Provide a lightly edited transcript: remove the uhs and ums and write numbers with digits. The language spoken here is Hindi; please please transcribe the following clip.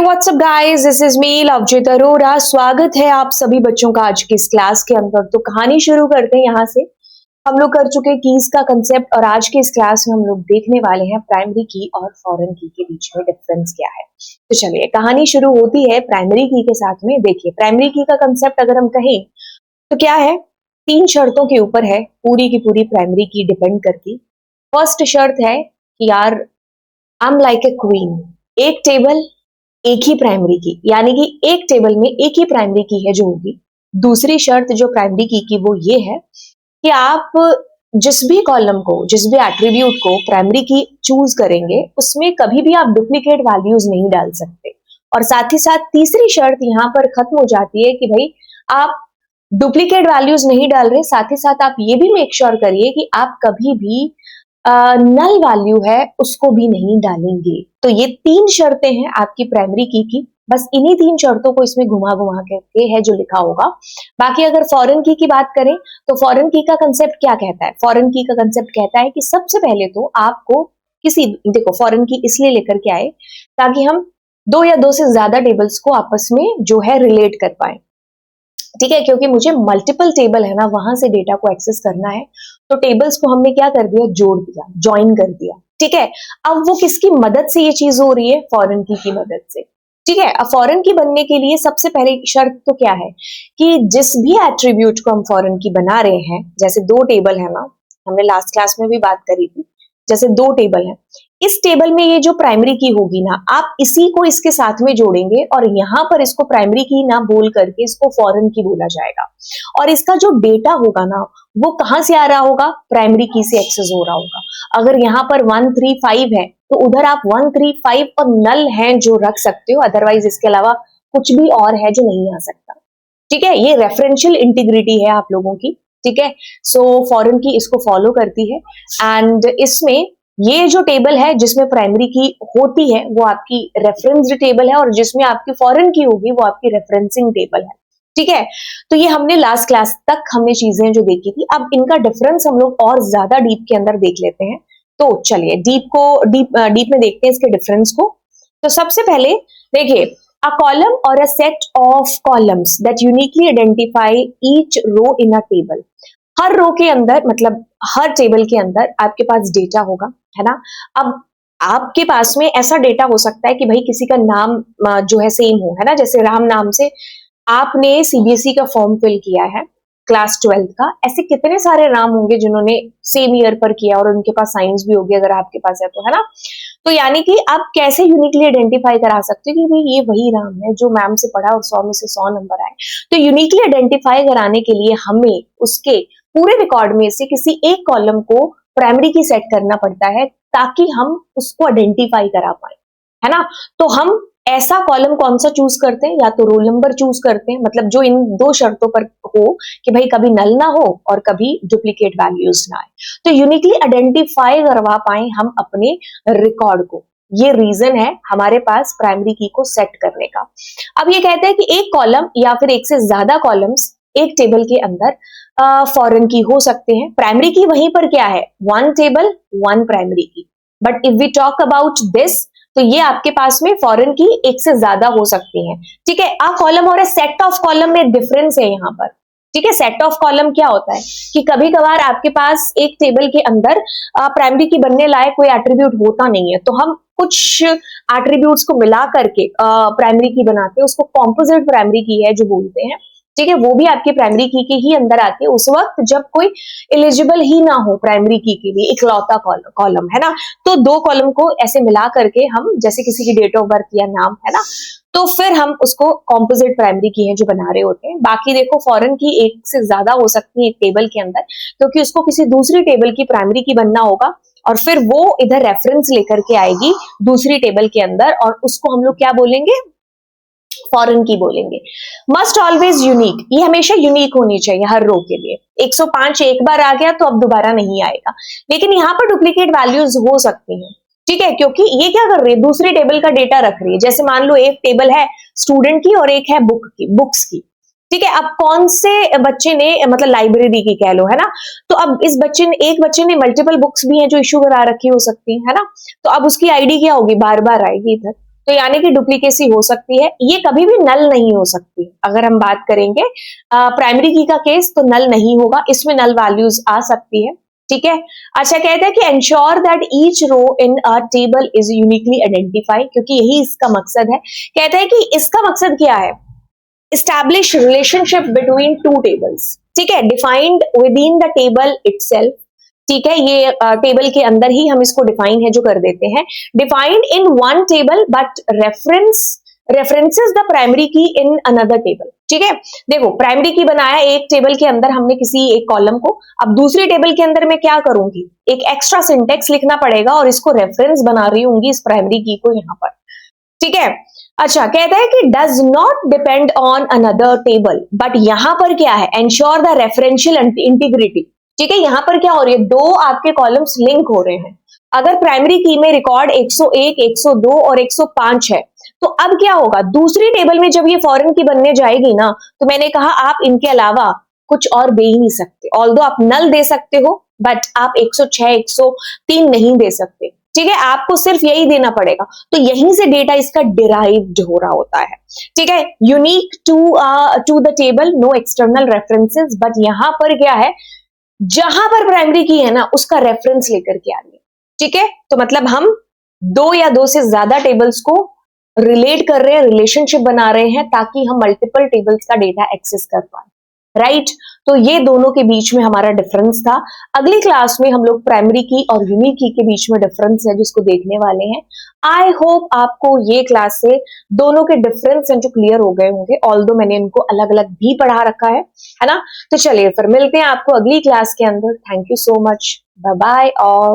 WhatsApp guys, this is me Lovejeet Arora. स्वागत है आप सभी बच्चों का आज की इस क्लास के अंदर। तो कहानी शुरू करते हैं यहाँ से। हम लोग कर चुके कीज का कंसेप्ट और आज की इस क्लास में हम लोग देखने वाले हैं प्राइमरी की और फॉरेन की के बीच में डिफरेंस क्या है। तो चलिए कहानी शुरू होती है प्राइमरी की के साथ में। देखिए प्राइमरी की का कंसेप्ट अगर हम कहें तो क्या है, तीन शर्तों के ऊपर है पूरी की पूरी प्राइमरी की डिपेंड करती। फर्स्ट शर्त है कि यार I am like a queen, एक टेबल एक ही प्राइमरी की, यानी कि एक टेबल में एक ही प्राइमरी की है जो होगी। दूसरी शर्त जो प्राइमरी की वो ये है कि आप जिस भी कॉलम को, जिस भी एट्रीब्यूट को प्राइमरी की चूज करेंगे उसमें कभी भी आप डुप्लीकेट वैल्यूज नहीं डाल सकते। और साथ ही साथ तीसरी शर्त यहाँ पर खत्म हो जाती है कि भाई आप डुप्लीकेट वैल्यूज नहीं डाल रहे, साथ ही साथ आप ये भी मेक श्योर करिए कि आप कभी भी नल वैल्यू है उसको भी नहीं डालेंगे। तो ये तीन शर्तें हैं आपकी प्राइमरी की। बस इन्हीं तीन शर्तों को इसमें घुमा घुमा के है जो लिखा होगा। बाकी अगर फॉरेन की बात करें तो फॉरेन की का कंसेप्ट क्या कहता है? फॉरेन की का कंसेप्ट कहता है कि सबसे पहले तो आपको देखो फॉरेन की इसलिए लेकर के आए ताकि हम दो या दो से ज्यादा टेबल्स को आपस में जो है रिलेट कर पाए। ठीक है, क्योंकि मुझे मल्टीपल टेबल है ना, वहां से डेटा को एक्सेस करना है। तो टेबल्स को हमने क्या कर दिया, जोड़ दिया, ज्वाइन कर दिया। ठीक है, अब वो किसकी मदद से ये चीज हो रही है? फॉरेन की मदद से। ठीक है, अब फॉरेन की बनने के लिए सबसे पहले शर्त तो क्या है कि जिस भी एट्रीब्यूट को हम फॉरेन की बना रहे हैं, जैसे दो टेबल है ना, हमने लास्ट क्लास में भी बात करी थी, जैसे दो टेबल है, इस टेबल में ये जो प्राइमरी की होगी ना, आप इसी को इसके साथ में जोड़ेंगे और यहां पर इसको प्राइमरी की ना बोल करके इसको फॉरेन की बोला जाएगा। और इसका जो डेटा होगा ना वो कहां से आ रहा होगा? प्राइमरी की से एक्सेस हो रहा होगा। अगर यहाँ पर 135 है तो उधर आप 135 और नल हैं जो रख सकते हो, अदरवाइज इसके अलावा कुछ भी और है जो नहीं आ सकता। ठीक है, ये रेफरेंशियल इंटीग्रिटी है आप लोगों की। ठीक है, सो फॉरेन की इसको फॉलो करती है। एंड इसमें ये जो टेबल है जिसमें प्राइमरी की होती है वो आपकी रेफरेंस्ड टेबल है और जिसमें आपकी फॉरेन की होगी वो आपकी रेफरेंसिंग टेबल है। ठीक है, तो ये हमने लास्ट क्लास तक हमने चीजें जो देखी थी। अब इनका डिफरेंस हम लोग और ज्यादा डीप के अंदर देख लेते हैं। तो चलिए डीप में देखते हैं इसके डिफरेंस को। तो सबसे पहले देखिए, अ कॉलम और a set of columns that uniquely identify each row in a table. हर रो के अंदर, मतलब हर टेबल के अंदर आपके पास डेटा होगा, है ना। अब आपके पास में ऐसा डेटा हो सकता है कि भाई किसी का नाम जो है सेम हो, है ना। जैसे राम नाम से आपने सीबीएसई का फॉर्म फिल किया है क्लास 12th का, ऐसे कितने सारे राम होंगे जिन्होंने सेम ईयर पर किया और उनके पास साइंस भी होगी अगर आपके पास है तो, है ना। तो यानी कि आप कैसे यूनिकली आइडेंटिफाई करा सकते हो कि भाई ये वही राम है जो मैम से पढ़ा और 100 में से 100 नंबर आए। तो यूनिकली आइडेंटिफाई कराने के लिए हमें उसके पूरे रिकॉर्ड में से किसी एक कॉलम को प्राइमरी की सेट करना पड़ता है ताकि हम उसको आइडेंटिफाई करा पाए, है ना। तो हम ऐसा कॉलम कौन सा चूज करते हैं? या तो रोल नंबर चूज करते हैं, मतलब जो इन दो शर्तों पर हो कि भाई कभी नल ना हो और कभी डुप्लीकेट वैल्यूज ना आए, तो यूनिकली आइडेंटिफाई करवा पाए हम अपने रिकॉर्ड को। ये रीजन है हमारे पास प्राइमरी की को सेट करने का। अब ये कहते हैं कि एक कॉलम या फिर एक से ज्यादा कॉलम्स एक टेबल के अंदर फॉरेन की हो सकते हैं। प्राइमरी की वहीं पर क्या है? वन टेबल वन प्राइमरी की। But if we talk about this, तो ये आपके पास में फॉरेन की एक से ज्यादा हो सकती है। ठीक है, अ कॉलम और सेट ऑफ कॉलम में डिफरेंस है यहाँ पर। ठीक है, सेट ऑफ कॉलम क्या होता है कि कभी कभार आपके पास एक टेबल के अंदर प्राइमरी की बनने लायक कोई एट्रीब्यूट होता नहीं है, तो हम कुछ एट्रीब्यूट्स को मिला करके प्राइमरी की बनाते हैं, उसको कॉम्पोजिट प्राइमरी की है जो बोलते हैं। ठीक है, वो भी आपकी प्राइमरी की के ही अंदर आती है उस वक्त जब कोई एलिजिबल ही ना हो प्राइमरी की के लिए, इकलौता कॉलम, है ना। तो दो कॉलम को ऐसे मिला करके हम, जैसे किसी की डेट ऑफ बर्थ या नाम, है ना, तो फिर हम उसको कॉम्पोजिट प्राइमरी की है जो बना रहे होते हैं। बाकी देखो फॉरेन की एक से ज्यादा हो सकती है एक टेबल के अंदर, क्योंकि उसको किसी दूसरी टेबल की प्राइमरी की बनना होगा और फिर वो इधर रेफरेंस लेकर के आएगी दूसरी टेबल के अंदर और उसको हम लोग क्या बोलेंगे? फॉरेन की बोलेंगे। मस्ट ऑलवेज यूनिक, ये हमेशा यूनिक होनी चाहिए हर रो के लिए। 105 एक बार आ गया तो अब दोबारा नहीं आएगा, लेकिन यहाँ पर डुप्लीकेट वैल्यूज हो सकती हैं। ठीक है, क्योंकि ये क्या कर रही है, दूसरी टेबल का डेटा रख रही है। जैसे मान लो एक टेबल है स्टूडेंट की और एक है बुक्स की। ठीक है, अब कौन से बच्चे ने, मतलब लाइब्रेरी की कह लो, है ना। तो अब एक बच्चे ने मल्टीपल बुक्स भी हैं जो इश्यू करा रखी हो सकती है ना। तो अब उसकी आईडी क्या होगी? बार बार आएगी इधर। तो यानी कि डुप्लीकेसी हो सकती है, ये कभी भी नल नहीं हो सकती। अगर हम बात करेंगे प्राइमरी की का केस तो नल नहीं होगा, इसमें नल वैल्यूज आ सकती है, ठीक है। अच्छा, कहता है कि ensure that each row in a table is uniquely identify, क्योंकि यही इसका मकसद है। कहता है कि इसका मकसद क्या है, establish relationship between two tables, ठीक है, defined with in the table itself, ठीक है, ये टेबल के अंदर ही हम इसको डिफाइन है जो कर देते हैं, defined in one table but references the primary की इन अनदर टेबल, ठीक है। देखो, प्राइमरी की बनाया एक टेबल के अंदर हमने किसी एक कॉलम को, अब दूसरी टेबल के अंदर मैं क्या करूंगी, एक एक्स्ट्रा सिंटेक्स लिखना पड़ेगा और इसको रेफरेंस बना रही होंगी इस प्राइमरी की को यहाँ पर, ठीक है। अच्छा, कहता है कि does not depend on another table, but यहां पर क्या है, एंश्योर द रेफरेंशियल इंटीग्रिटी, ठीक है। यहां पर क्या हो रही है, दो आपके कॉलम्स लिंक हो रहे हैं। अगर प्राइमरी की में रिकॉर्ड 101, 102 और 105 है, तो अब क्या होगा, दूसरी टेबल में जब ये फॉरेन की बनने जाएगी ना, तो मैंने कहा आप इनके अलावा कुछ और दे ही नहीं सकते, ऑल्दो आप नल दे सकते हो, बट आप 106, 103 नहीं दे सकते, ठीक है। आपको सिर्फ यही देना पड़ेगा, तो यहीं से डेटा इसका डिराइव्ड हो रहा होता है, ठीक है। Unique to the table, no external references, but यहां पर क्या है, जहां पर प्राइमरी की है ना उसका रेफरेंस लेकर के आ रही है, ठीक है। तो मतलब हम दो या दो से ज्यादा टेबल्स को रिलेट कर रहे हैं, रिलेशनशिप बना रहे हैं, ताकि हम मल्टीपल टेबल्स का डेटा एक्सेस कर पाए, राइट। तो ये दोनों के बीच में हमारा डिफरेंस था। अगली क्लास में हम लोग प्राइमरी की और यूनिक की के बीच में डिफरेंस है जिसको देखने वाले हैं। आई होप आपको ये क्लास से दोनों के डिफरेंस जो क्लियर हो गए होंगे, ऑल्दो मैंने इनको अलग अलग भी पढ़ा रखा है ना। तो चलिए फिर मिलते हैं आपको अगली क्लास के अंदर। Thank you so much, bye bye. और